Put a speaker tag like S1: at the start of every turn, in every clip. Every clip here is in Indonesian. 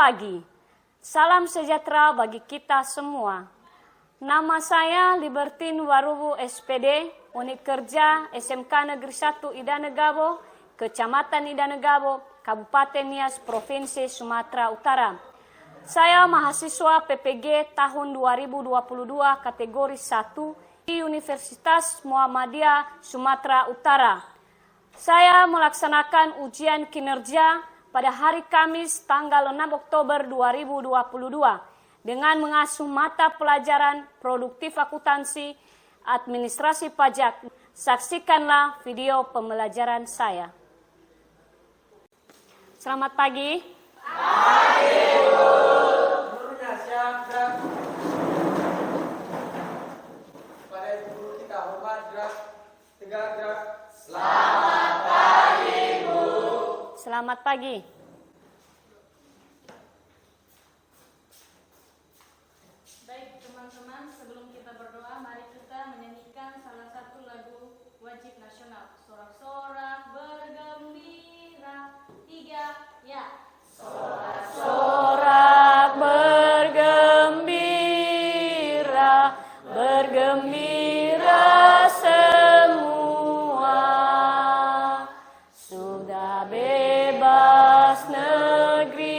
S1: pagi. Salam sejahtera bagi kita semua. Nama saya Libertine Warubu SPD, Unit Kerja SMK Negeri 1 Idanegabo, Kecamatan Idanegabo, Kabupaten Nias, Provinsi Sumatera Utara. Saya mahasiswa PPG tahun 2022 kategori 1 di Universitas Muhammadiyah Sumatera Utara. Saya melaksanakan ujian kinerja pada hari Kamis tanggal 6 Oktober 2022 dengan mengasuh mata pelajaran produktif akuntansi administrasi pajak. Saksikanlah video pembelajaran saya. Selamat pagi.
S2: Pagi, Bu. Gurunya siapa? Pada Ibu guru kita hormat gerak, tegak gerak. Selamat pagi, Bu.
S1: Selamat pagi.
S3: Baik teman-teman, sebelum kita berdoa, mari kita menyanyikan salah satu lagu wajib nasional. Sorak-sorak bergembira, 3, ya.
S1: Sorak bergembira, bergembira semua. Sudah bebas negeri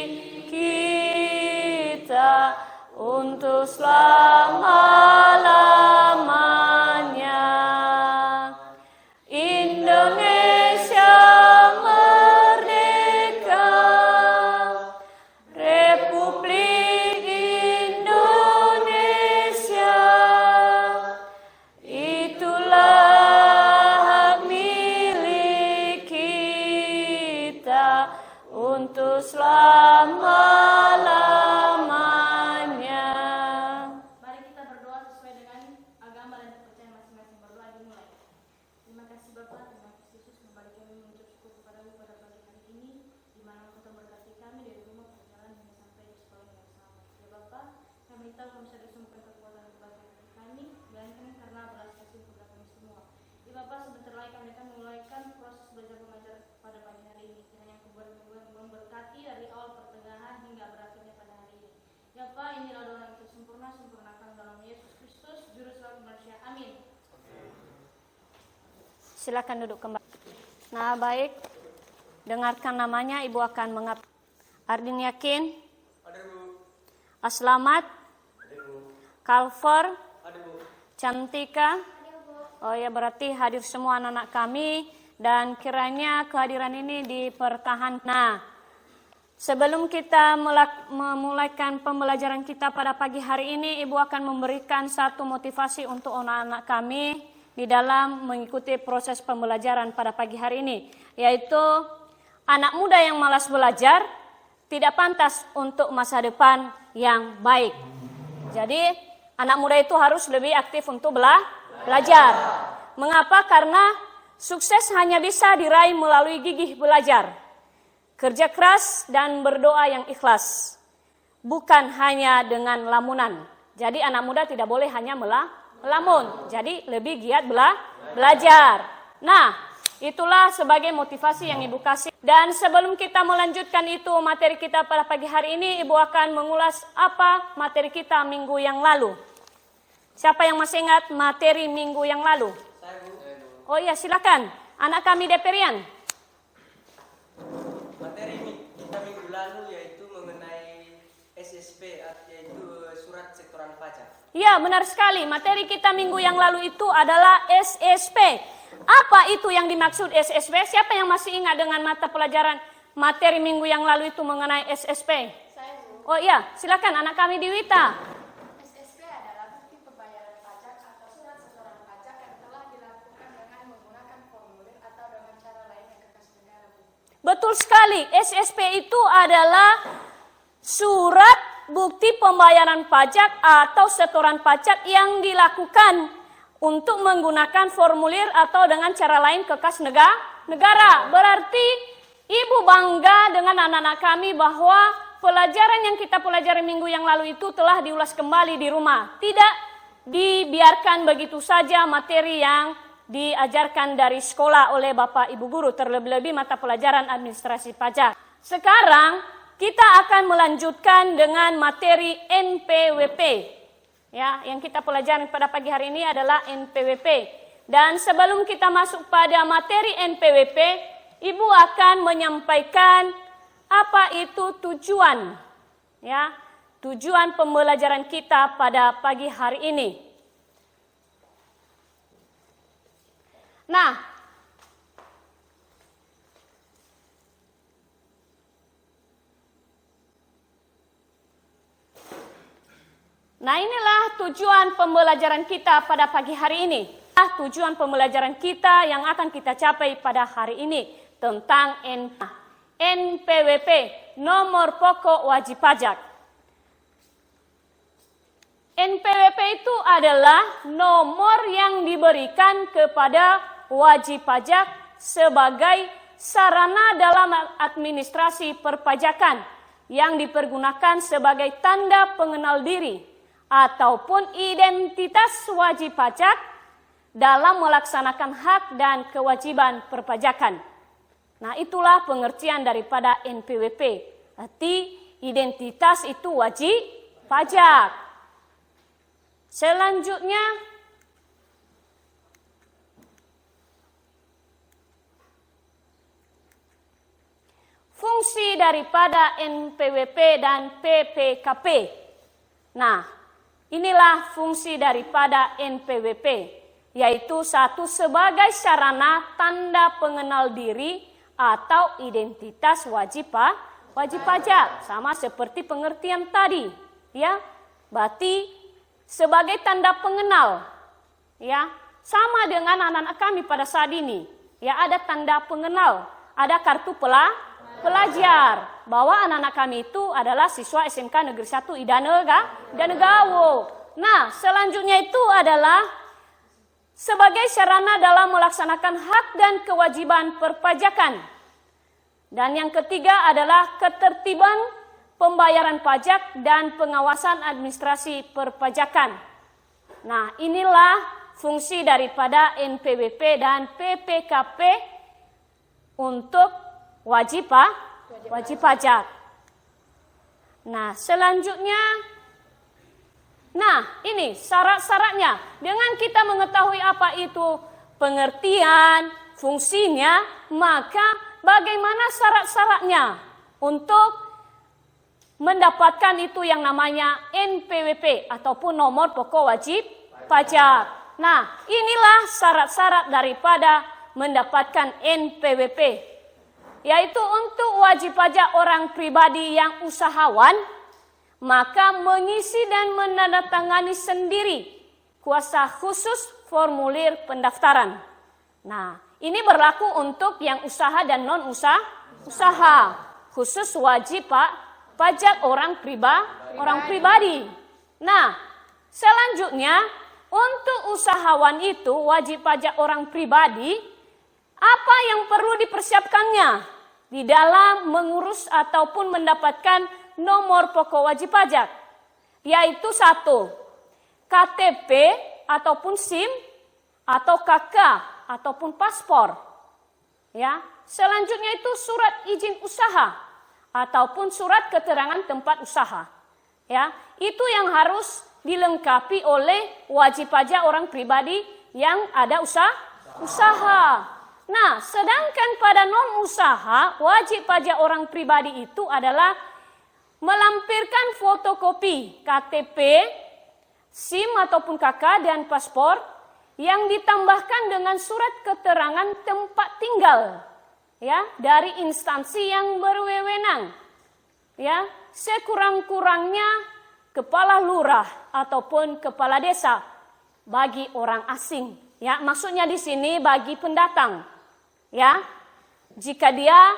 S1: kita untuk selama-lamanya. Indonesia merdeka, Republik Indonesia, itulah hak milik kita untuk selama-lamanya.
S3: Mari kita berdoa sesuai dengan agama dan kepercayaan masing-masing. Berdoa dimulai. Terima kasih Bapak, terima kasih Yesus, kembali kami mengucap syukur kepadamu pada pagi hari ini, di mana Engkau telah memberkati kami dari rumah perjalanan hingga sampai di sekolah yang selamat. Ya Bapak, kami tahu Kamu sudah disumpan kekuatan kepada kami, melainkan karena belas kasih kepada kami semua. Ya Bapak, sebentar lagi kami akan memulaikan proses belajar mengajar pada pagi hari ini. Kiranya Engkau memberkati dari awal pertengahan hingga berakhirnya pada hari ini. Ya Pak, inilah doa yang sempurna, sempurnakan dalam Yesus Kristus, Juru Selamat manusia. Amin.
S1: Silakan duduk kembali. Nah, baik. Dengarkan namanya, Ibu akan mengapa. Ardin Yakin,
S2: Ada, Bu.
S1: Aslamat,
S2: Ada, Bu.
S1: Kalver,
S2: Ada, Bu.
S1: Cantika. Oh ya, berarti hadir semua anak-anak kami dan kiranya kehadiran ini dipertahankan. Nah, sebelum kita memulaikan pembelajaran kita pada pagi hari ini, Ibu akan memberikan satu motivasi untuk anak-anak kami di dalam mengikuti proses pembelajaran pada pagi hari ini, yaitu anak muda yang malas belajar tidak pantas untuk masa depan yang baik. Jadi, anak muda itu harus lebih aktif untuk belajar. Mengapa? Karena sukses hanya bisa diraih melalui gigih belajar, kerja keras dan berdoa yang ikhlas, bukan hanya dengan lamunan. Jadi anak muda tidak boleh hanya melamun, jadi lebih giat belajar. Nah, itulah sebagai motivasi yang Ibu kasih. Dan sebelum kita melanjutkan itu materi kita pada pagi hari ini, Ibu akan mengulas apa materi kita minggu yang lalu. Siapa yang masih ingat materi minggu yang lalu?
S2: Saya, Bu.
S1: Oh iya, silakan. Anak kami Deperian.
S2: Materi kita minggu lalu yaitu mengenai SSP, yaitu surat setoran pajak.
S1: Ya, benar sekali. Materi kita minggu yang lalu itu adalah SSP. Apa itu yang dimaksud SSP? Siapa yang masih ingat dengan mata pelajaran materi minggu yang lalu itu mengenai SSP?
S3: Saya, Bu.
S1: Oh iya, silakan anak kami Diwita.
S3: SSP adalah bukti pembayaran pajak atau surat setoran pajak yang telah dilakukan dengan menggunakan formulir atau dengan cara lain yang kekas negara.
S1: Betul sekali. SSP itu adalah surat bukti pembayaran pajak atau setoran pajak yang dilakukan untuk menggunakan formulir atau dengan cara lain kekas negara. Berarti Ibu bangga dengan anak-anak kami bahwa pelajaran yang kita pelajari minggu yang lalu itu telah diulas kembali di rumah. Tidak dibiarkan begitu saja materi yang diajarkan dari sekolah oleh Bapak Ibu Guru, terlebih-lebih mata pelajaran administrasi pajak. Sekarang kita akan melanjutkan dengan materi NPWP. Ya, yang kita pelajari pada pagi hari ini adalah NPWP. Dan sebelum kita masuk pada materi NPWP, Ibu akan menyampaikan apa itu tujuan, ya, tujuan pembelajaran kita pada pagi hari ini. Nah, inilah tujuan pembelajaran kita pada pagi hari ini. Tujuan pembelajaran kita yang akan kita capai pada hari ini tentang NPWP, nomor pokok wajib pajak. NPWP itu adalah nomor yang diberikan kepada wajib pajak sebagai sarana dalam administrasi perpajakan yang dipergunakan sebagai tanda pengenal diri ataupun identitas wajib pajak dalam melaksanakan hak dan kewajiban perpajakan. Nah, itulah pengertian daripada NPWP. Arti identitas itu wajib pajak. Selanjutnya, fungsi daripada NPWP dan PPKP. Nah, inilah fungsi daripada NPWP. Yaitu satu, sebagai sarana tanda pengenal diri atau identitas wajib pajak, sama seperti pengertian tadi, ya. Berarti sebagai tanda pengenal, ya, sama dengan anak-anak kami pada saat ini, ya, ada tanda pengenal, ada kartu pelajar bahwa anak-anak kami itu adalah siswa SMK Negeri 1 Idanegawo. Nah, selanjutnya itu adalah sebagai sarana dalam melaksanakan hak dan kewajiban perpajakan. Dan yang ketiga adalah ketertiban pembayaran pajak dan pengawasan administrasi perpajakan. Nah, inilah fungsi daripada NPWP dan PPKP untuk wajib pajak. Nah, selanjutnya, ini syarat-syaratnya. Dengan kita mengetahui apa itu pengertian, fungsinya, maka bagaimana syarat-syaratnya untuk mendapatkan itu yang namanya NPWP ataupun nomor pokok wajib pajak. Nah, inilah syarat-syarat daripada mendapatkan NPWP, yaitu untuk wajib pajak orang pribadi yang usahawan, maka mengisi dan menandatangani sendiri kuasa khusus formulir pendaftaran. Nah, ini berlaku untuk yang usaha dan non-usaha, khusus wajib pajak orang pribadi. Nah, selanjutnya untuk usahawan itu wajib pajak orang pribadi, apa yang perlu dipersiapkannya di dalam mengurus ataupun mendapatkan nomor pokok wajib pajak, yaitu 1, KTP ataupun SIM atau KK ataupun paspor. Ya, selanjutnya itu surat izin usaha ataupun surat keterangan tempat usaha. Ya, itu yang harus dilengkapi oleh wajib pajak orang pribadi yang ada usaha. Nah, sedangkan pada non usaha, wajib pajak orang pribadi itu adalah melampirkan fotokopi KTP, SIM ataupun KK dan paspor yang ditambahkan dengan surat keterangan tempat tinggal, ya, dari instansi yang berwenang, ya, sekurang-kurangnya kepala lurah ataupun kepala desa bagi orang asing, ya, maksudnya di sini bagi pendatang, ya. Jika dia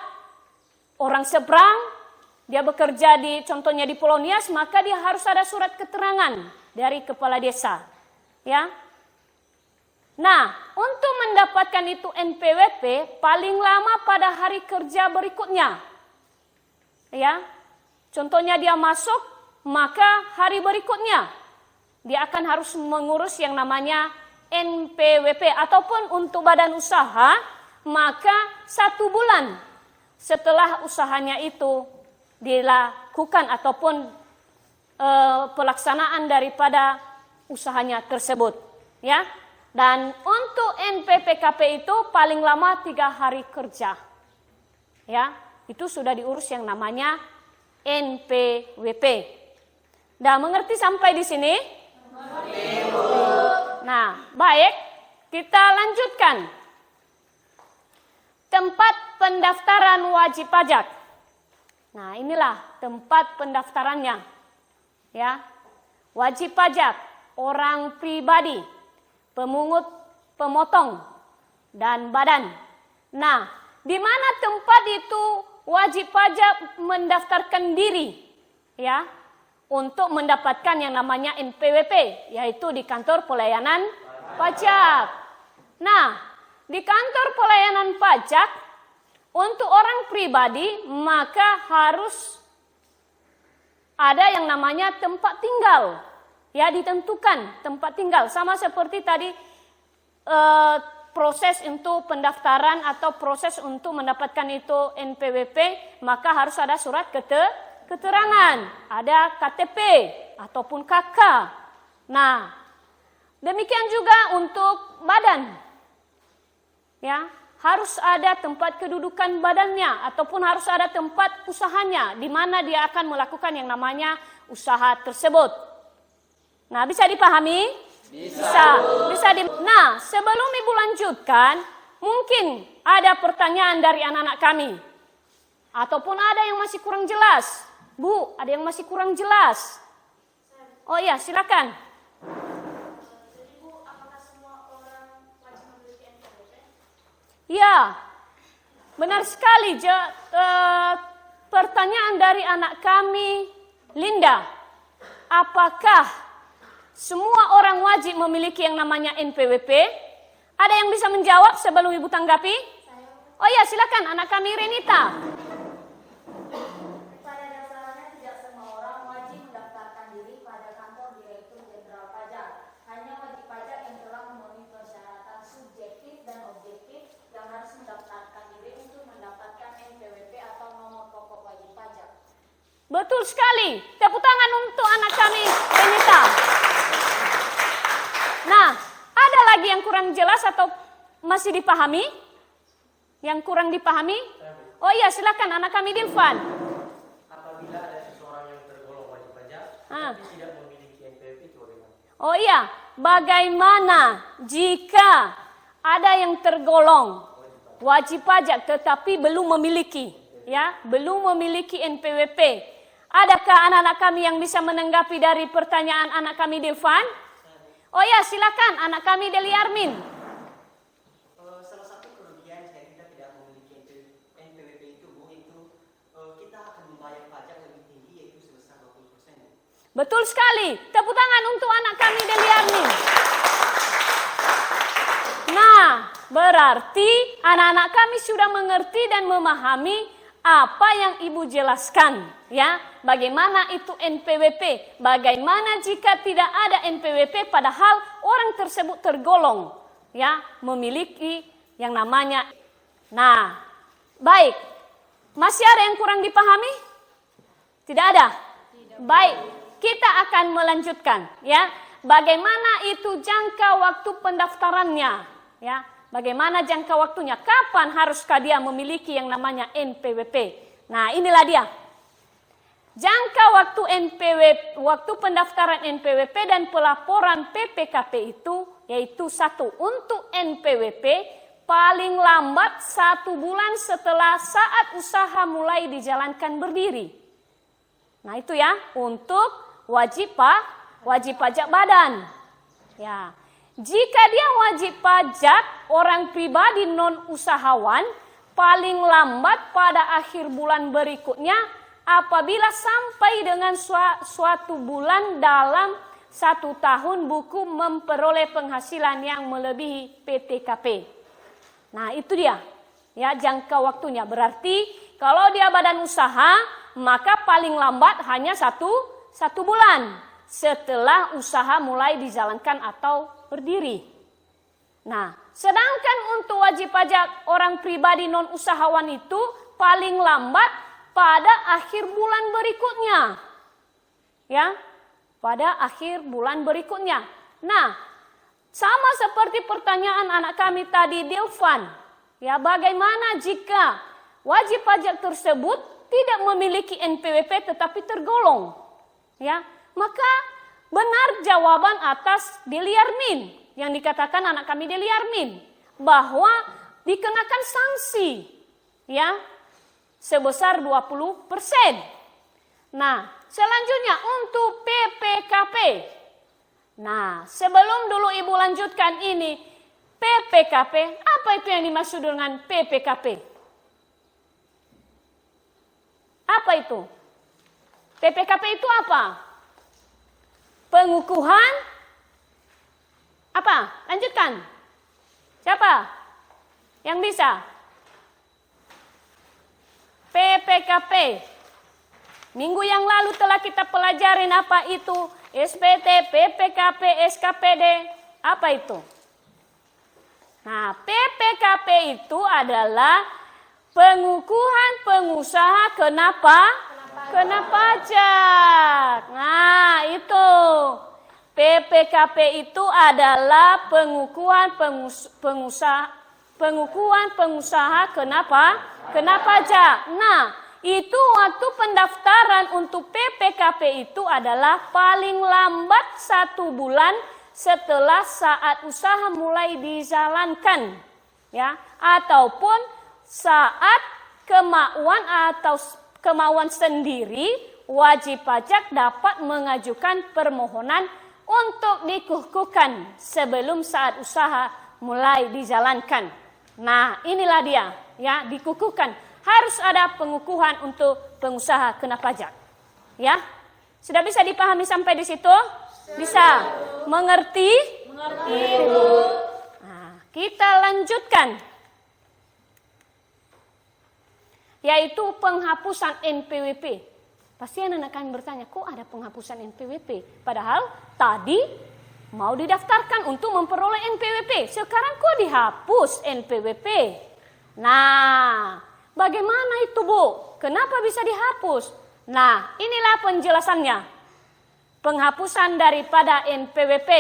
S1: orang seberang, dia bekerja contohnya di Pulau Nias, maka dia harus ada surat keterangan dari kepala desa, ya. Nah, untuk mendapatkan itu NPWP paling lama pada hari kerja berikutnya, ya. Contohnya dia masuk, maka hari berikutnya dia akan harus mengurus yang namanya NPWP, ataupun untuk badan usaha, maka 1 bulan setelah usahanya itu dilakukan ataupun pelaksanaan daripada usahanya tersebut, ya. Dan untuk NPWP itu paling lama 3 hari kerja, ya. Itu sudah diurus yang namanya NPWP. Dah mengerti sampai di sini? Nah, baik, kita lanjutkan. Tempat pendaftaran wajib pajak. Nah, inilah tempat pendaftarannya. Ya. Wajib pajak, orang pribadi, pemungut, pemotong, dan badan. Nah, di mana tempat itu wajib pajak mendaftarkan diri, ya, untuk mendapatkan yang namanya NPWP, yaitu di kantor pelayanan pajak. Nah, di kantor pelayanan pajak untuk orang pribadi maka harus ada yang namanya tempat tinggal, ya, ditentukan tempat tinggal, sama seperti tadi proses untuk pendaftaran atau proses untuk mendapatkan itu NPWP, maka harus ada surat keterangan, ada KTP ataupun KK. Nah, demikian juga untuk badan, ya, harus ada tempat kedudukan badannya ataupun harus ada tempat usahanya di mana dia akan melakukan yang namanya usaha tersebut. Nah, bisa dipahami? Bisa. Nah, sebelum Ibu lanjutkan, mungkin ada pertanyaan dari anak-anak kami. Ataupun ada yang masih kurang jelas. Bu, ada yang masih kurang jelas. Oh iya, silakan.
S3: Jadi Bu, apakah semua orang wajib memiliki NPWP?
S1: Ya, benar sekali. Pertanyaan dari anak kami, Linda. Apakah semua orang wajib memiliki yang namanya NPWP? Ada yang bisa menjawab sebelum Ibu tanggapi? Oh iya, silakan anak kami Renita.
S4: Pada dasarnya tidak semua orang wajib mendaftarkan diri pada kantor Direktur Jenderal Pajak. Hanya wajib pajak yang telah memenuhi persyaratan subjektif dan objektif yang harus mendaftarkan diri untuk mendapatkan NPWP atau nomor pokok wajib pajak.
S1: Betul sekali. Tepuk tangan untuk anak kami Renita. Nah, ada lagi yang kurang jelas atau masih dipahami? Yang kurang dipahami? Oh iya, silakan anak kami Dilvan.
S2: Apabila ada seseorang yang tergolong wajib pajak tapi tidak memiliki NPWP itu bagaimana?
S1: Oh iya, bagaimana jika ada yang tergolong wajib pajak tetapi belum memiliki, ya, belum memiliki NPWP? Adakah anak-anak kami yang bisa menanggapi dari pertanyaan anak kami Dilvan? Oh ya, silakan anak kami Deli Armin.
S5: Salah satu kerugian jika kita tidak memiliki NPWP itu, Bu, itu kita akan membayar pajak lebih tinggi, yaitu sebesar 20%.
S1: Betul sekali. Tepuk tangan untuk anak kami Deli Armin. Nah, berarti anak-anak kami sudah mengerti dan memahami apa yang Ibu jelaskan, ya. Bagaimana itu NPWP? Bagaimana jika tidak ada NPWP padahal orang tersebut tergolong, ya, memiliki yang namanya. Nah, baik. Masih ada yang kurang dipahami? Tidak ada. Baik, kita akan melanjutkan, ya. Bagaimana itu jangka waktu pendaftarannya, ya. Bagaimana jangka waktunya? Kapan haruskah dia memiliki yang namanya NPWP? Nah, inilah dia. Jangka waktu waktu pendaftaran NPWP dan pelaporan PPKP itu yaitu 1 untuk NPWP paling lambat 1 bulan setelah saat usaha mulai dijalankan berdiri. Nah, itu ya untuk wajib pajak badan. Ya. Jika dia wajib pajak orang pribadi non usahawan paling lambat pada akhir bulan berikutnya apabila sampai dengan suatu bulan dalam 1 tahun buku memperoleh penghasilan yang melebihi PTKP. Nah, itu dia. Ya, jangka waktunya. Berarti kalau dia badan usaha maka paling lambat hanya satu bulan setelah usaha mulai dijalankan atau berdiri. Nah, sedangkan untuk wajib pajak orang pribadi non usahawan itu paling lambat pada akhir bulan berikutnya. Ya, pada akhir bulan berikutnya. Nah, sama seperti pertanyaan anak kami tadi, Dilvan. Ya, bagaimana jika wajib pajak tersebut tidak memiliki NPWP tetapi tergolong? Ya, maka benar jawaban atas Deli Armin yang dikatakan anak kami Deli Armin bahwa dikenakan sanksi ya sebesar 20%. Nah, selanjutnya untuk PPKP. Nah, sebelum dulu Ibu lanjutkan ini, PPKP, apa itu yang dimaksud dengan PPKP? Apa itu? PPKP itu apa? Pengukuhan apa? Lanjutkan. Siapa yang bisa? PPKP. Minggu yang lalu telah kita pelajarin apa itu SPT, PPKP, SKPD. Apa itu? Nah, PPKP itu adalah pengukuhan pengusaha kena pajak. Nah, itu. PPKP itu adalah pengukuhan pengusaha kena pajak. Nah, itu waktu pendaftaran untuk PPKP itu adalah paling lambat 1 bulan setelah saat usaha mulai dijalankan, ya, ataupun saat kemauan sendiri wajib pajak dapat mengajukan permohonan untuk dikukuhkan sebelum saat usaha mulai dijalankan. Nah, inilah dia, ya, dikukuhkan. Harus ada pengukuhan untuk pengusaha kena pajak. Ya, sudah bisa dipahami sampai di situ? Bisa. Mengerti? Itu. Nah, kita lanjutkan. Yaitu penghapusan NPWP. Pasti anak akan bertanya, kok ada penghapusan NPWP? Padahal tadi mau didaftarkan untuk memperoleh NPWP. Sekarang kok dihapus NPWP? Nah, bagaimana itu, Bu? Kenapa bisa dihapus? Nah, inilah penjelasannya. Penghapusan daripada NPWP.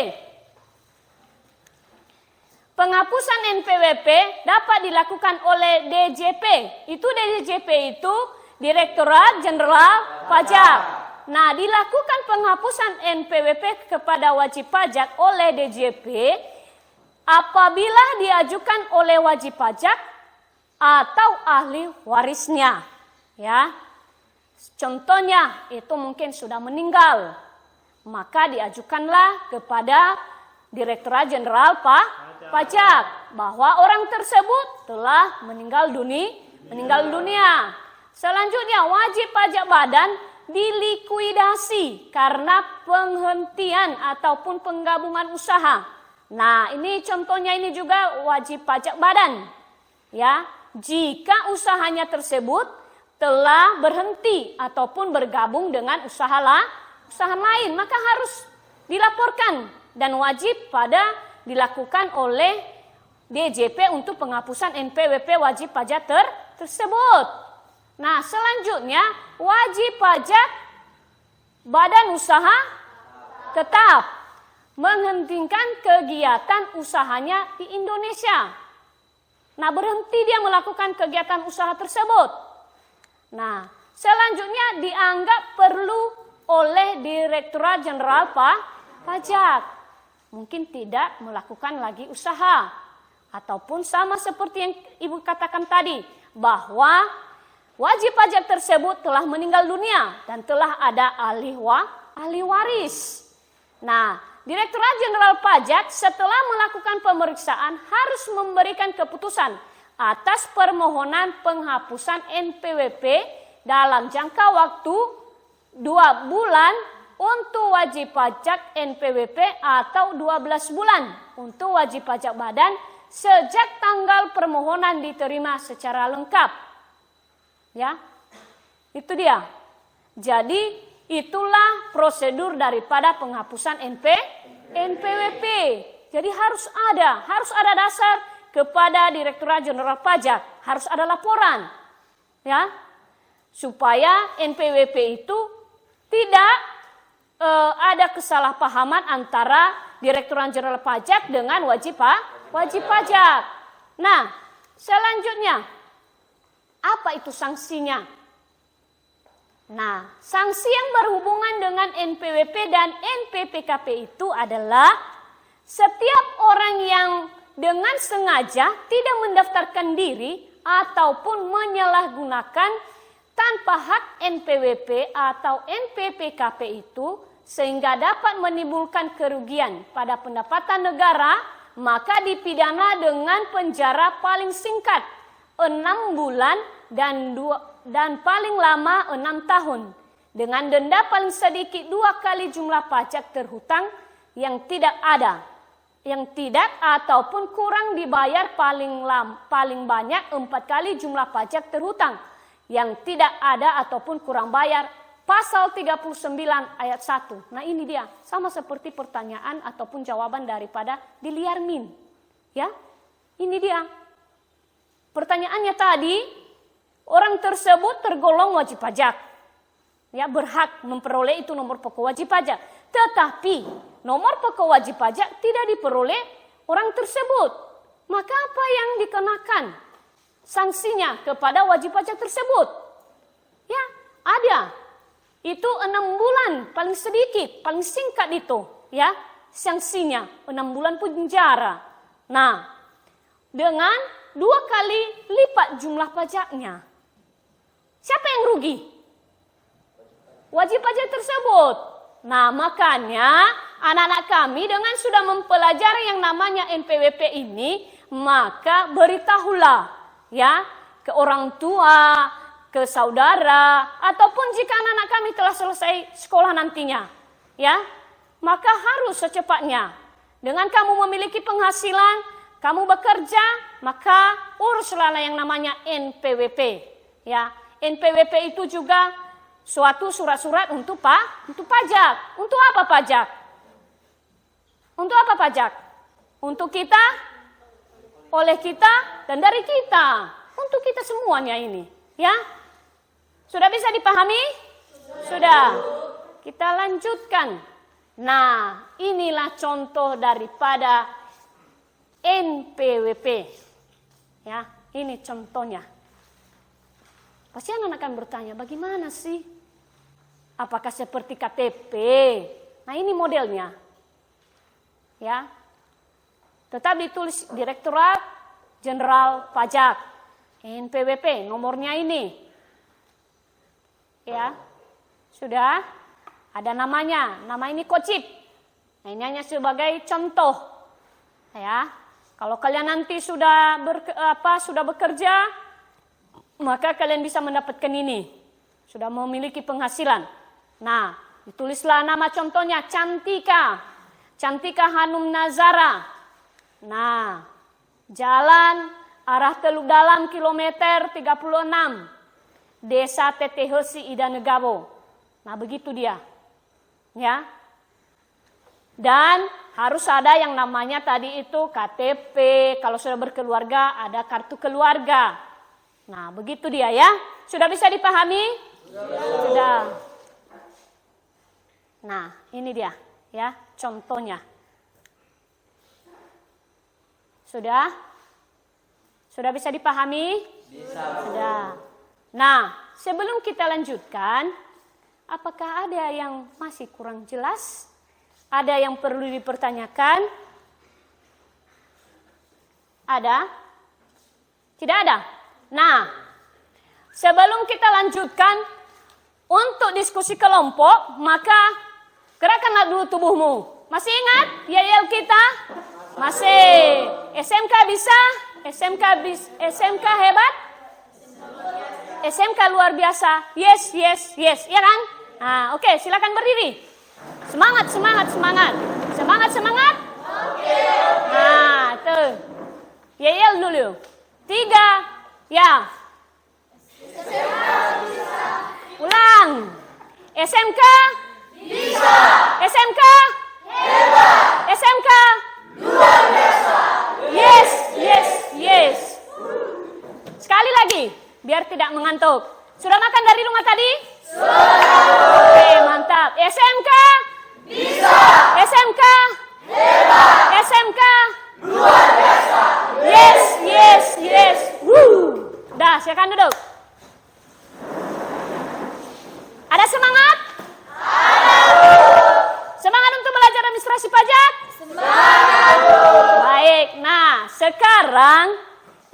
S1: Penghapusan NPWP dapat dilakukan oleh DJP. Itu DJP itu Direktorat Jenderal Pajak. Nah, dilakukan penghapusan NPWP kepada wajib pajak oleh DJP apabila diajukan oleh wajib pajak atau ahli warisnya. Ya. Contohnya itu mungkin sudah meninggal. Maka diajukanlah kepada Direktorat Jenderal Pajak bahwa orang tersebut telah meninggal dunia. Selanjutnya wajib pajak badan dilikuidasi karena penghentian ataupun penggabungan usaha. Nah, ini contohnya ini juga wajib pajak badan. Ya, jika usahanya tersebut telah berhenti ataupun bergabung dengan usaha lain, maka harus dilaporkan dan wajib dilakukan oleh DJP untuk penghapusan NPWP wajib pajak tersebut. Nah, selanjutnya wajib pajak badan usaha tetap menghentikan kegiatan usahanya di Indonesia. Nah, berhenti dia melakukan kegiatan usaha tersebut. Nah, selanjutnya dianggap perlu oleh Direktorat Jenderal Pajak. Mungkin tidak melakukan lagi usaha. Ataupun sama seperti yang Ibu katakan tadi, bahwa wajib pajak tersebut telah meninggal dunia dan telah ada ahli waris. Nah, Direktorat Jenderal Pajak setelah melakukan pemeriksaan harus memberikan keputusan atas permohonan penghapusan NPWP dalam jangka waktu 2 bulan untuk wajib pajak NPWP atau 12 bulan untuk wajib pajak badan sejak tanggal permohonan diterima secara lengkap. Ya, itu dia. Jadi itulah prosedur daripada penghapusan NPWP. Jadi harus ada dasar kepada Direktorat Jenderal Pajak, harus ada laporan. Ya. supaya NPWP itu tidak ada kesalahpahaman antara Direktorat Jenderal Pajak dengan wajib pajak. Nah, selanjutnya, apa itu sanksinya? Nah, sanksi yang berhubungan dengan NPWP dan NPPKP itu adalah setiap orang yang dengan sengaja tidak mendaftarkan diri ataupun menyalahgunakan tanpa hak NPWP atau NPPKP itu sehingga dapat menimbulkan kerugian pada pendapatan negara, maka dipidana dengan penjara paling singkat 6 bulan dan paling lama 6 tahun dengan denda paling sedikit 2 kali jumlah pajak terhutang yang tidak ataupun kurang dibayar paling banyak 4 kali jumlah pajak terhutang yang tidak ada ataupun kurang bayar, pasal 39 ayat 1. Nah ini dia, sama seperti pertanyaan ataupun jawaban daripada di Liarmin. Ya, ini dia. Pertanyaannya tadi, orang tersebut tergolong wajib pajak. Ya, berhak memperoleh itu nomor pokok wajib pajak. Tetapi nomor pokok wajib pajak tidak diperoleh orang tersebut. Maka apa yang dikenakan sanksinya kepada wajib pajak tersebut? Ya, ada. Itu 6 bulan paling sedikit, paling singkat itu, ya. Sanksinya 6 bulan penjara. Nah, dengan 2 kali lipat jumlah pajaknya. Siapa yang rugi? Wajib pajak tersebut. Nah, makanya anak-anak kami dengan sudah mempelajari yang namanya NPWP ini, maka beritahulah ya ke orang tua, ke saudara, ataupun jika anak-anak kami telah selesai sekolah nantinya, ya, maka harus secepatnya. Dengan kamu memiliki penghasilan, kamu bekerja, maka uruslah yang namanya NPWP, ya. NPWP itu juga suatu surat-surat untuk pajak. Untuk apa pajak? Untuk apa pajak? Untuk kita, oleh kita, dan dari kita. Untuk kita semuanya ini, ya. Sudah bisa dipahami? Sudah. Kita lanjutkan. Nah, inilah contoh daripada NPWP. Ya, ini contohnya. Pasti anak akan bertanya, bagaimana sih? Apakah seperti KTP? Nah, ini modelnya. Ya. Tetap ditulis Direktorat Jenderal Pajak. NPWP, nomornya ini. Ya. Sudah ada namanya. Nama ini kocip. Nah, ini hanya sebagai contoh. Ya. Kalau kalian nanti sudah bekerja, maka kalian bisa mendapatkan ini. Sudah memiliki penghasilan. Nah, ditulislah nama contohnya Cantika. Cantika Hanum Nazara. Nah, jalan arah Teluk Dalam kilometer 36. Desa Tetehesi Ida Negabo. Nah, begitu dia. Ya. Dan harus ada yang namanya tadi itu KTP. Kalau sudah berkeluarga, ada kartu keluarga. Nah, begitu dia ya. Sudah bisa dipahami? Sudah. Nah, ini dia ya, contohnya. Sudah? Sudah bisa dipahami? Bisa. Sudah. Nah, sebelum kita lanjutkan, apakah ada yang masih kurang jelas? Ada yang perlu dipertanyakan? Ada? Tidak ada? Nah, sebelum kita lanjutkan untuk diskusi kelompok, maka gerakkanlah dulu tubuhmu. Masih ingat yel kita? Masih. SMK bisa? SMK hebat? SMK luar biasa? Yes. Ya kan? Nah, oke, silakan berdiri. Semangat. Oke. Nah, tuh. Yel dulu. 3. Ya. SMK bisa. Ulang. SMK bisa. SMK hebat. SMK luar biasa. Yes. Sekali lagi, biar tidak mengantuk. Sudah makan dari rumah tadi? Oke, mantap. SMK? Bisa. SMK? Hebat. SMK? Luar biasa. Yes, yes, yes. Woo. Dah, silakan duduk. Ada semangat? Semangat untuk belajar administrasi pajak? Semangat. Baik, nah sekarang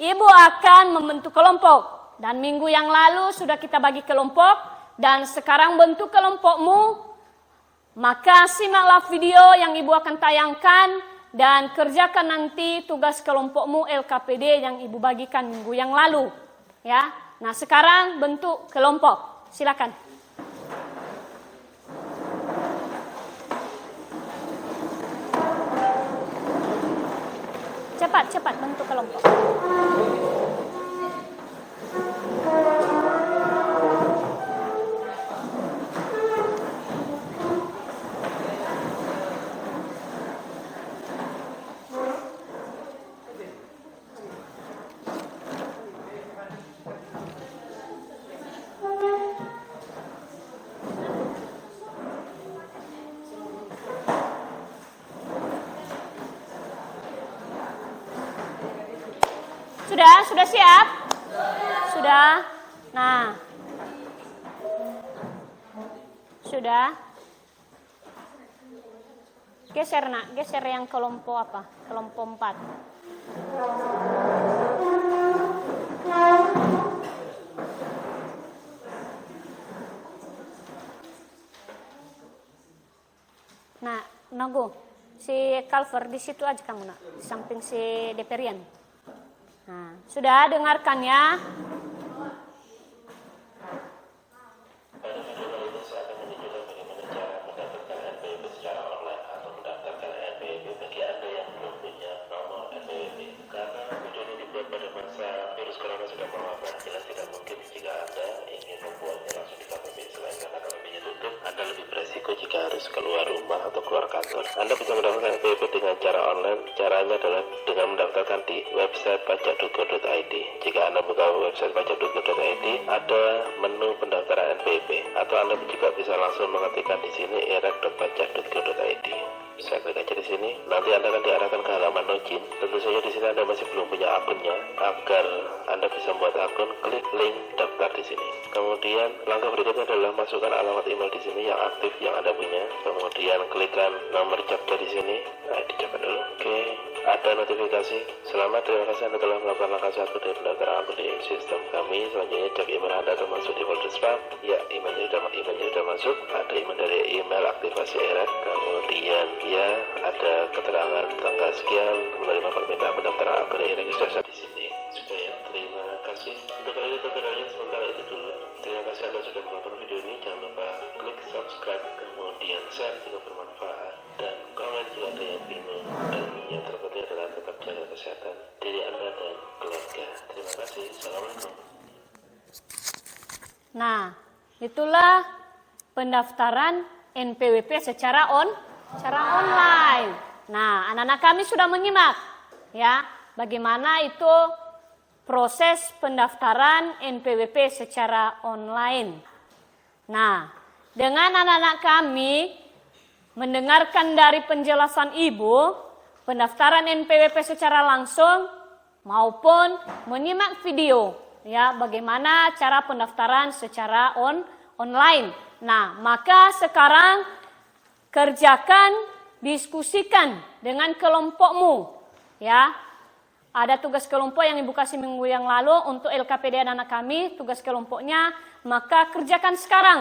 S1: Ibu akan membentuk kelompok. Dan minggu yang lalu sudah kita bagi kelompok. Dan sekarang bentuk kelompokmu. Maka simaklah video yang Ibu akan tayangkan. Dan kerjakan nanti tugas kelompokmu LKPD yang Ibu bagikan minggu yang lalu. Ya. Nah sekarang bentuk kelompok. Silakan. Cepat bentuk kelompok. Sudah siap? Sudah. Nah. Sudah. Geser yang kelompok apa? Kelompok 4. Nah, Nago, si Calver di situ aja kamu nak, di samping si Deperian. Nah, sudah dengarkan ya.
S6: Keluar rumah atau keluar kantor. Anda bisa mendapatkan NPWP dengan cara online. Caranya adalah dengan mendaftarkan di website pajak.go.id. Jika Anda buka website pajak.go.id, ada menu pendaftaran NPWP. Atau Anda juga bisa langsung mengetikkan di sini irek.pajak.go.id. Saya klik aja di sini. Nanti Anda akan diarahkan ke halaman login. Tentu saja di sini Anda masih belum punya akunnya. Agar Anda bisa membuat akun, klik link daftar di sini. Kemudian langkah berikutnya adalah masukkan alamat email di sini yang aktif yang Anda punya. Kemudian klikkan nomor captcha di sini. Nah, dicoba dulu. Oke, ada notifikasi. Selamat, terima kasih Anda telah melakukan langkah 1 dari pendaftaran akun di sistem kami. Selanjutnya cek email Anda termasuk di folder spam. Ya, emailnya sudah masuk. Ada email dari email aktivasi IREK. Kemudian ya, ada keterangan tanggal sekian menerima permintaan pendaftaran akun IREK sudah di sini. Sudah ya, terima kasih. Untuk kali ini tutorialnya sementara itu dulu. Terima kasih Anda sudah menonton video ini. Jangan lupa klik subscribe, kemudian share jika bermanfaat, dan komen jika ada yang bingung. Dan yang terpenting adalah tetap jaga kesehatan diri Anda dan keluarga. Terima kasih. Assalamualaikum.
S1: Nah, itulah pendaftaran NPWP secara online. Nah, anak-anak kami sudah menyimak ya bagaimana itu proses pendaftaran NPWP secara online. Nah, dengan anak-anak kami mendengarkan dari penjelasan Ibu, pendaftaran NPWP secara langsung maupun menyimak video ya bagaimana cara pendaftaran secara online. Nah, maka sekarang kerjakan, diskusikan dengan kelompokmu ya. Ada tugas kelompok yang Ibu kasih minggu yang lalu untuk LKPD anak kami, tugas kelompoknya, maka kerjakan sekarang.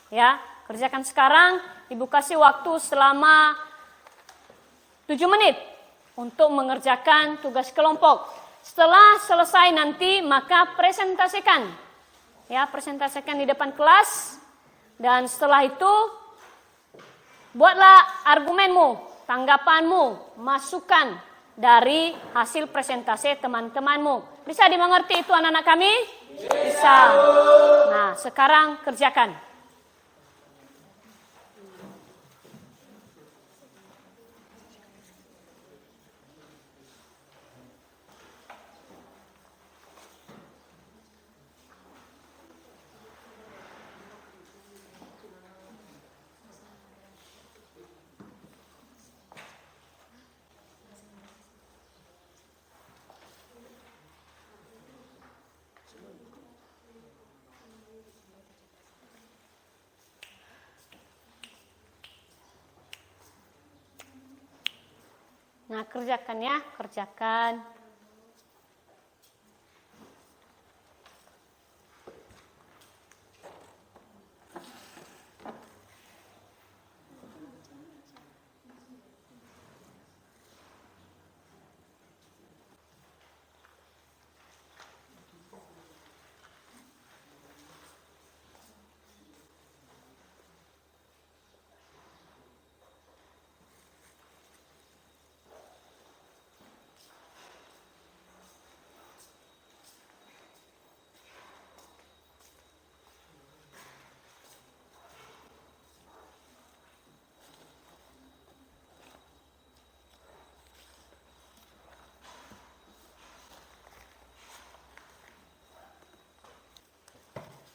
S1: Ya, kerjakan sekarang, Ibu kasih waktu selama 7 menit untuk mengerjakan tugas kelompok. Setelah selesai nanti, maka presentasikan. Ya, presentasikan di depan kelas, dan setelah itu buatlah argumenmu, tanggapanmu, masukan dari hasil presentasi teman-temanmu. Bisa dimengerti itu anak-anak kami? Bisa. Nah, sekarang kerjakan. Nah, kerjakan ya, kerjakan.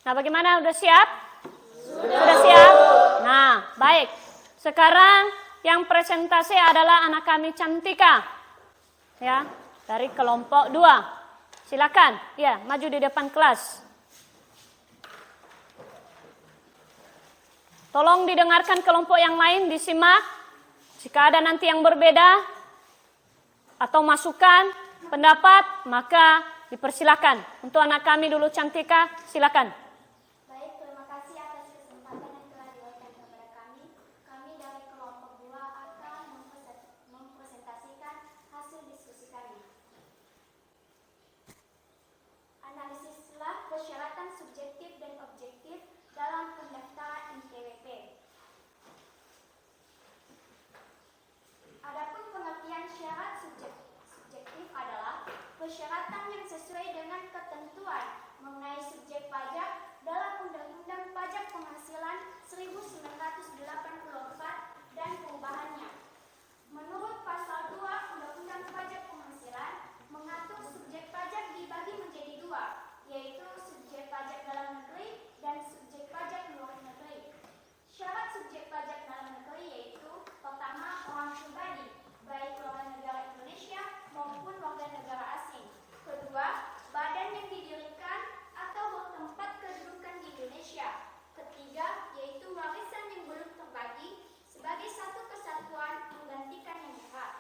S1: Nah, bagaimana? Udah siap? Sudah siap? Nah, baik. Sekarang yang presentasi adalah anak kami Cantika. Ya, dari kelompok 2. Silakan. Ya, maju di depan kelas. Tolong didengarkan kelompok yang lain, disimak. Jika ada nanti yang berbeda atau masukan, pendapat, maka dipersilakan. Untuk anak kami dulu Cantika, silakan.
S4: Baik, terima kasih atas kesempatan yang telah diberikan kepada kami. Kami dari kelompok 2 akan mempresentasikan hasil diskusi kami. Analisislah persyaratan subjektif dan objektif dalam pendaftaran NPWP. Adapun pengertian syarat subjektif adalah persyaratan yang sesuai dengan ketentuan mengenai subjek pajak dalam Undang-Undang Pajak Penghasilan 1984 dan perubahannya. Menurut pasal 2 Undang-Undang Pajak Penghasilan mengatur subjek pajak dibagi menjadi 2, yaitu subjek pajak dalam negeri dan subjek pajak luar negeri. Syarat subjek pajak dalam negeri yaitu pertama, orang pribadi, baik warga negara Indonesia maupun warga negara asing. Kedua, badan yang didirikan atau bertempat kedudukan di Indonesia. Ketiga, yaitu warisan yang belum terbagi sebagai satu kesatuan menggantikan yang berhak.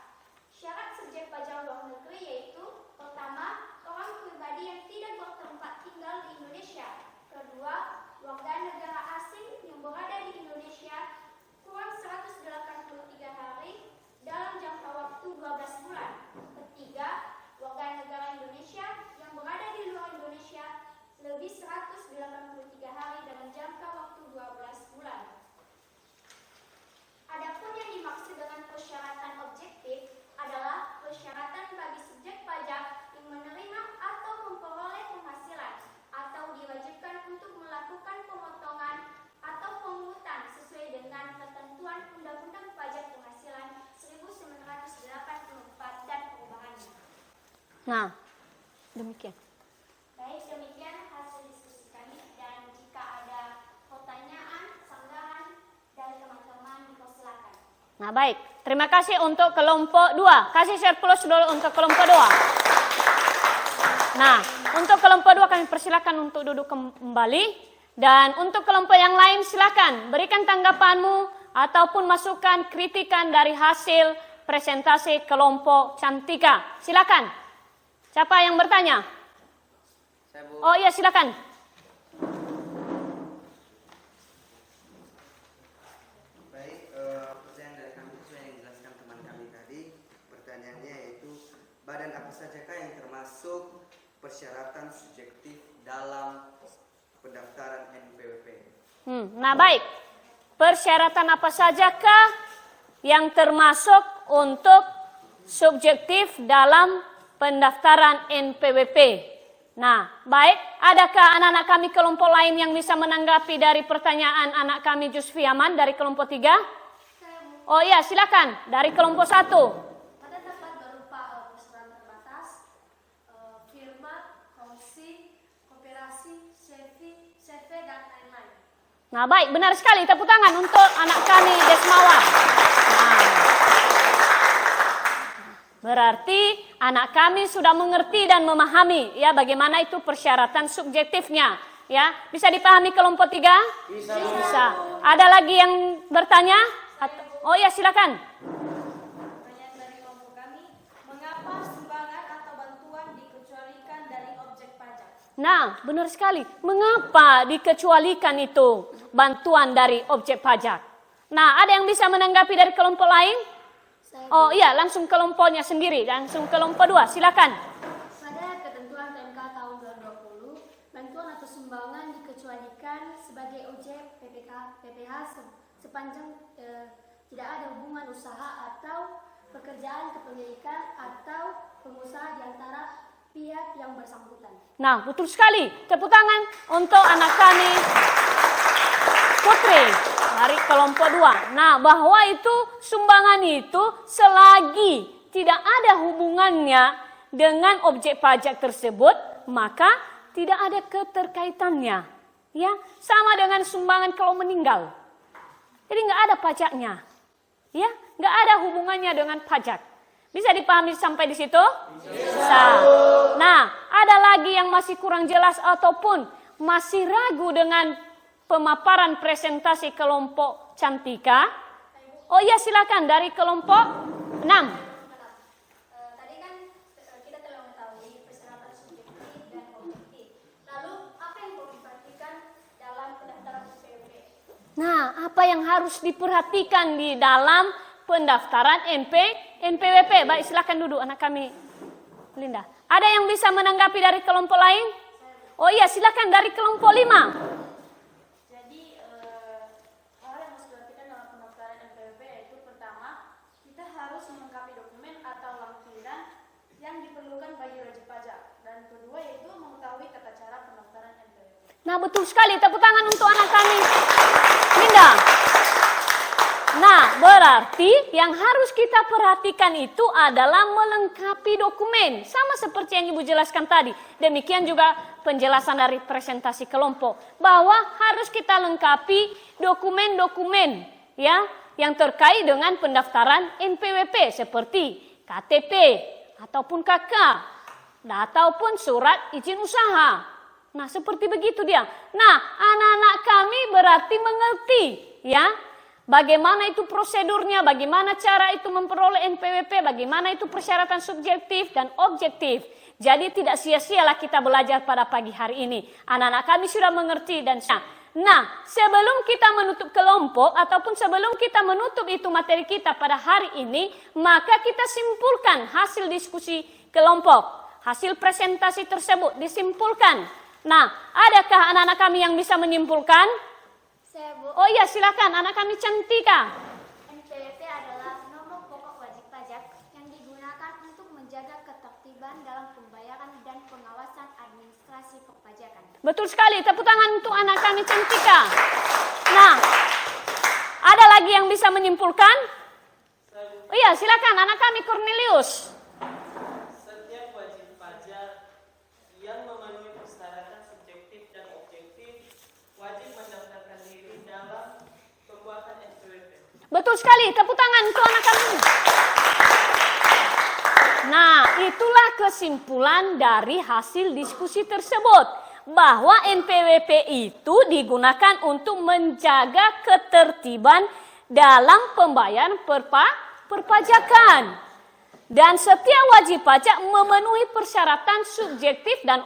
S4: Syarat subjek pajak luar negeri yaitu pertama, orang pribadi yang tidak bertempat tinggal di Indonesia. Kedua, warga negara asing yang berada di Indonesia kurang 183 hari dalam jangka waktu 12 bulan. Ketiga, warga negara Indonesia yang berada di luar Indonesia lebih 183 hari dalam jangka waktu 12 bulan. Adapun yang dimaksud dengan persyaratan objektif adalah persyaratan bagi subjek pajak yang menerima atau memperoleh penghasilan atau diwajibkan untuk melakukan pemotongan atau pemungutan sesuai dengan ketentuan Undang-Undang Pajak Penghasilan 1984 dan perubahannya.
S1: Nah, demikian.
S4: Baik, demikian hasil diskusi kami, dan jika ada pertanyaan, sanggahan dari teman-teman dipersilakan.
S1: Nah, baik. Terima kasih untuk kelompok 2. Kasih surplus dulu untuk kelompok 2. Nah, untuk kelompok 2 kami persilakan untuk duduk kembali. Dan untuk kelompok yang lain silakan berikan tanggapanmu ataupun masukan kritikan dari hasil presentasi kelompok Cantika. Silakan. Siapa yang bertanya?
S2: Saya, Bu.
S1: Oh iya, silakan.
S7: Baik, pertanyaan dari kami sesuai yang dijelaskan teman kami tadi. Pertanyaannya yaitu, badan apa sajakah yang termasuk persyaratan subjektif dalam pendaftaran NPWP?
S1: Nah, baik. Persyaratan apa sajakah yang termasuk untuk subjektif dalam pendaftaran NPWP? Nah, baik. Adakah anak-anak kami kelompok lain yang bisa menanggapi dari pertanyaan anak kami Jusfiaman dari kelompok 3? Oh iya, silakan. Dari kelompok 1.
S3: Pada dapat berupa perusahaan terbatas, firma, kongsi, koperasi, CV, dan lain-lain.
S1: Nah, baik. Benar sekali. Tepuk tangan untuk anak kami Desmawar. Nah, berarti anak kami sudah mengerti dan memahami ya bagaimana itu persyaratan subjektifnya. Ya, bisa dipahami kelompok 3? Bisa. Ada lagi yang bertanya? Oh ya, silakan.
S3: Pertanyaan dari kelompok kami,
S1: Nah, benar sekali. Mengapa dikecualikan itu bantuan dari objek pajak? Nah, ada yang bisa menanggapi dari kelompok lain? Oh iya, langsung kelompoknya sendiri. Langsung kelompok 2, silakan.
S3: Pada ketentuan PMK tahun 2020, bantuan atau sumbangan dikecualikan sebagai objek PPH sepanjang tidak ada hubungan usaha atau pekerjaan kepemilikan atau pengusaha di antara pihak yang bersangkutan.
S1: Nah, betul sekali. Tepuk tangan untuk anak kami Putri dari kelompok 2. Nah, bahwa itu sumbangan itu selagi tidak ada hubungannya dengan objek pajak tersebut, maka tidak ada keterkaitannya. Ya, sama dengan sumbangan kalau meninggal. Jadi nggak ada pajaknya. Ya, nggak ada hubungannya dengan pajak. Bisa dipahami sampai di situ? Bisa. Nah, ada lagi yang masih kurang jelas ataupun masih ragu dengan pemaparan presentasi kelompok Cantika? Oh iya, silakan dari kelompok 6.
S3: Tadi kan kita telah mengetahui persyaratan subjektif dan objektif. Lalu apa yang perlu diperhatikan dalam pendaftaran NPWP?
S1: Nah, apa yang harus diperhatikan di dalam pendaftaran NPWP? Baik, silakan duduk anak kami, Linda. Ada yang bisa menanggapi dari kelompok lain? Oh iya, silakan dari kelompok 5.
S3: Jadi hal yang harus diperhatikan dalam pendaftaran NPWP yaitu pertama, kita harus melengkapi dokumen atau lampiran yang diperlukan bagi wajib pajak. Dan kedua yaitu mengetahui tata cara pendaftaran NPWP.
S1: Nah, betul sekali. Tepuk tangan untuk anak kami, Linda. Nah, berarti yang harus kita perhatikan itu adalah melengkapi dokumen. Sama seperti yang Ibu jelaskan tadi. Demikian juga penjelasan dari presentasi kelompok. Bahwa harus kita lengkapi dokumen-dokumen ya, yang terkait dengan pendaftaran NPWP. Seperti KTP ataupun KK. Ataupun surat izin usaha. Nah, seperti begitu dia. Nah, anak-anak kami berarti mengerti ya. Bagaimana itu prosedurnya, bagaimana cara itu memperoleh NPWP, bagaimana itu persyaratan subjektif dan objektif. Jadi tidak sia-sialah kita belajar pada pagi hari ini. Anak-anak kami sudah mengerti dan nah, sebelum kita menutup kelompok ataupun sebelum kita menutup itu materi kita pada hari ini, maka kita simpulkan hasil diskusi kelompok, hasil presentasi tersebut disimpulkan. Nah, adakah anak-anak kami yang bisa menyimpulkan?
S3: Saya, Bu.
S1: Oh iya, silakan anak kami Cantika.
S3: NPWP adalah nomor pokok wajib pajak yang digunakan untuk menjaga ketertiban dalam pembayaran dan pengawasan administrasi perpajakan.
S1: Betul sekali, tepuk tangan untuk anak kami Cantika. Nah, ada lagi yang bisa menyimpulkan? Oh iya, silakan anak kami Cornelius.
S2: Setiap wajib pajak yang memenuhi persyaratan subjektif dan objektif wajib mendaftarkan diri dalam pembuatan NPWP.
S1: Betul sekali, tepuk tangan untuk anak kami. Nah, itulah kesimpulan dari hasil diskusi tersebut. Bahwa NPWP itu digunakan untuk menjaga ketertiban dalam pembayaran perpajakan. Dan setiap wajib pajak memenuhi persyaratan subjektif dan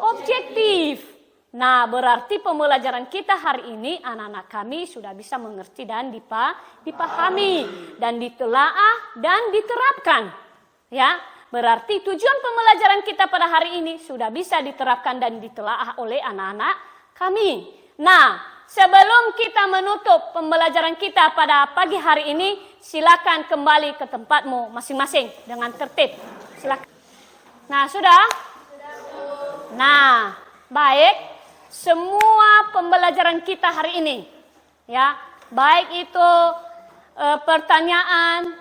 S1: objektif. Nah, berarti pembelajaran kita hari ini anak-anak kami sudah bisa mengerti dan dipahami dan ditelaah dan diterapkan. Ya, berarti tujuan pembelajaran kita pada hari ini sudah bisa diterapkan dan ditelaah oleh anak-anak kami. Nah, sebelum kita menutup pembelajaran kita pada pagi hari ini, silakan kembali ke tempatmu masing-masing dengan tertib. Silakan. Nah, sudah? Nah, baik. Semua pembelajaran kita hari ini, ya, baik itu pertanyaan,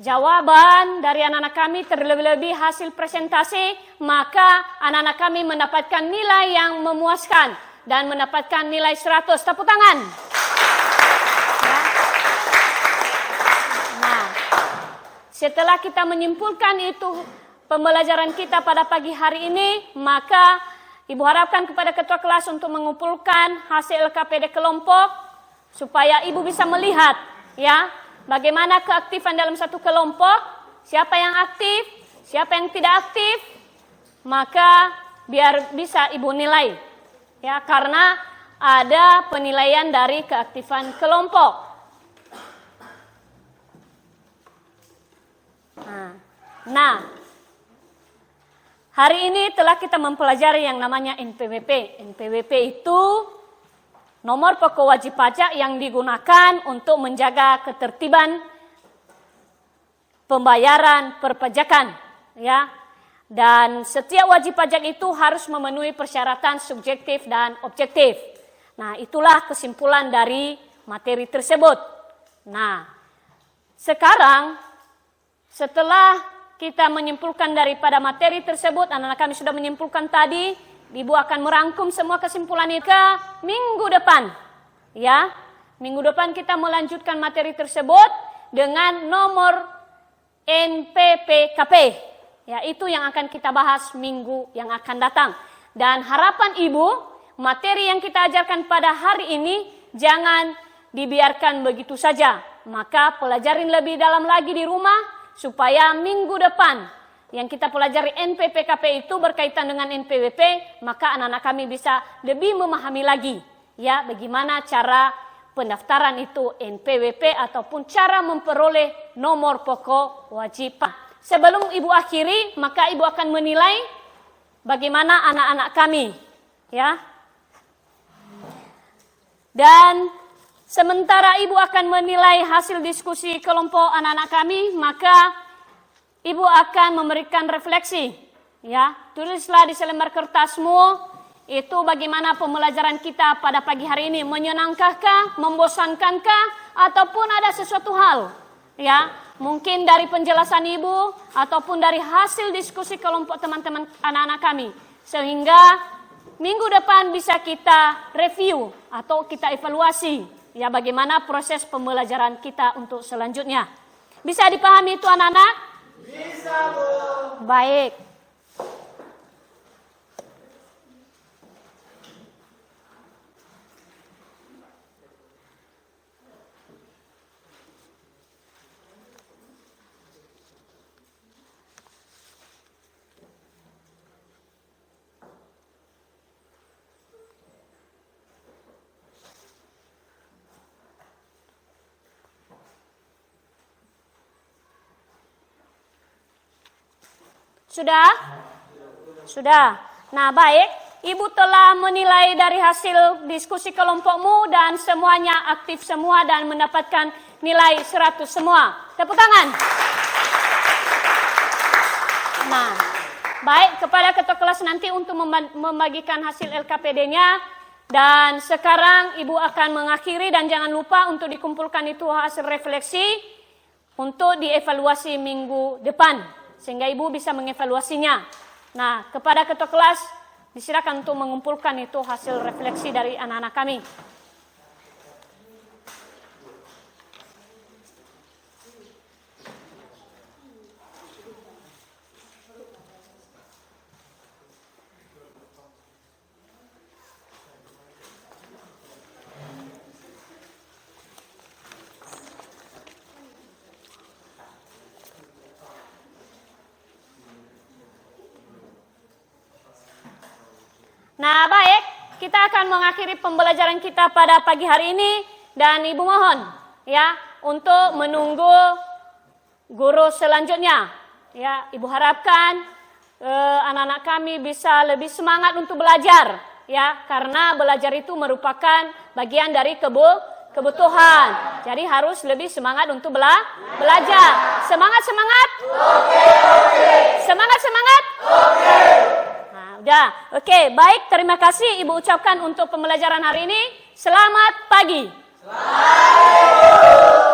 S1: jawaban dari anak-anak kami, terlebih-lebih hasil presentasi, maka anak-anak kami mendapatkan nilai yang memuaskan dan mendapatkan nilai 100. Tepuk tangan. Ya. Nah, setelah kita menyimpulkan itu pembelajaran kita pada pagi hari ini, maka Ibu harapkan kepada ketua kelas untuk mengumpulkan hasil LKPD kelompok supaya Ibu bisa melihat ya bagaimana keaktifan dalam satu kelompok, siapa yang aktif, siapa yang tidak aktif. Maka biar bisa Ibu nilai. Ya, karena ada penilaian dari keaktifan kelompok. Nah, hari ini telah kita mempelajari yang namanya NPWP. NPWP itu nomor pokok wajib pajak yang digunakan untuk menjaga ketertiban pembayaran perpajakan, ya. Dan setiap wajib pajak itu harus memenuhi persyaratan subjektif dan objektif. Nah, itulah kesimpulan dari materi tersebut. Nah, sekarang setelah kita menyimpulkan daripada materi tersebut, anak-anak kami sudah menyimpulkan tadi, Ibu akan merangkum semua kesimpulan itu ke minggu depan. Ya, minggu depan kita melanjutkan materi tersebut dengan nomor NPPKP. Ya, itu yang akan kita bahas minggu yang akan datang. Dan harapan Ibu, materi yang kita ajarkan pada hari ini jangan dibiarkan begitu saja. Maka pelajarin lebih dalam lagi di rumah supaya minggu depan yang kita pelajari NPPKP itu berkaitan dengan NPWP, maka anak-anak kami bisa lebih memahami lagi ya bagaimana cara pendaftaran itu NPWP ataupun cara memperoleh nomor pokok wajib pajak. Sebelum Ibu akhiri, maka Ibu akan menilai bagaimana anak-anak kami, ya. Dan sementara Ibu akan menilai hasil diskusi kelompok anak-anak kami, maka Ibu akan memberikan refleksi, ya. Tulislah di selembar kertasmu itu bagaimana pembelajaran kita pada pagi hari ini, menyenangkankah, membosankankah, ataupun ada sesuatu hal, ya. Mungkin dari penjelasan Ibu ataupun dari hasil diskusi kelompok teman-teman anak-anak kami. Sehingga minggu depan bisa kita review atau kita evaluasi ya bagaimana proses pembelajaran kita untuk selanjutnya. Bisa dipahami itu anak-anak?
S2: Bisa, Bu.
S1: Baik. Sudah? Sudah. Nah, baik. Ibu telah menilai dari hasil diskusi kelompokmu dan semuanya aktif semua dan mendapatkan nilai 100 semua. Tepuk tangan. Nah, baik, kepada ketua kelas nanti untuk membagikan hasil LKPD-nya. Dan sekarang Ibu akan mengakhiri dan jangan lupa untuk dikumpulkan itu hasil refleksi untuk dievaluasi minggu depan. Sehingga Ibu bisa mengevaluasinya. Nah, kepada ketua kelas, disilakan untuk mengumpulkan itu hasil refleksi dari anak-anak kami. Nah, baik, kita akan mengakhiri pembelajaran kita pada pagi hari ini dan Ibu mohon ya untuk menunggu guru selanjutnya. Ya, Ibu harapkan anak-anak kami bisa lebih semangat untuk belajar ya, karena belajar itu merupakan bagian dari kebutuhan. Jadi harus lebih semangat untuk belajar. Semangat. Oke. Semangat. Oke. Udah, oke, baik, terima kasih Ibu ucapkan untuk pembelajaran hari ini. Selamat pagi. Selamat.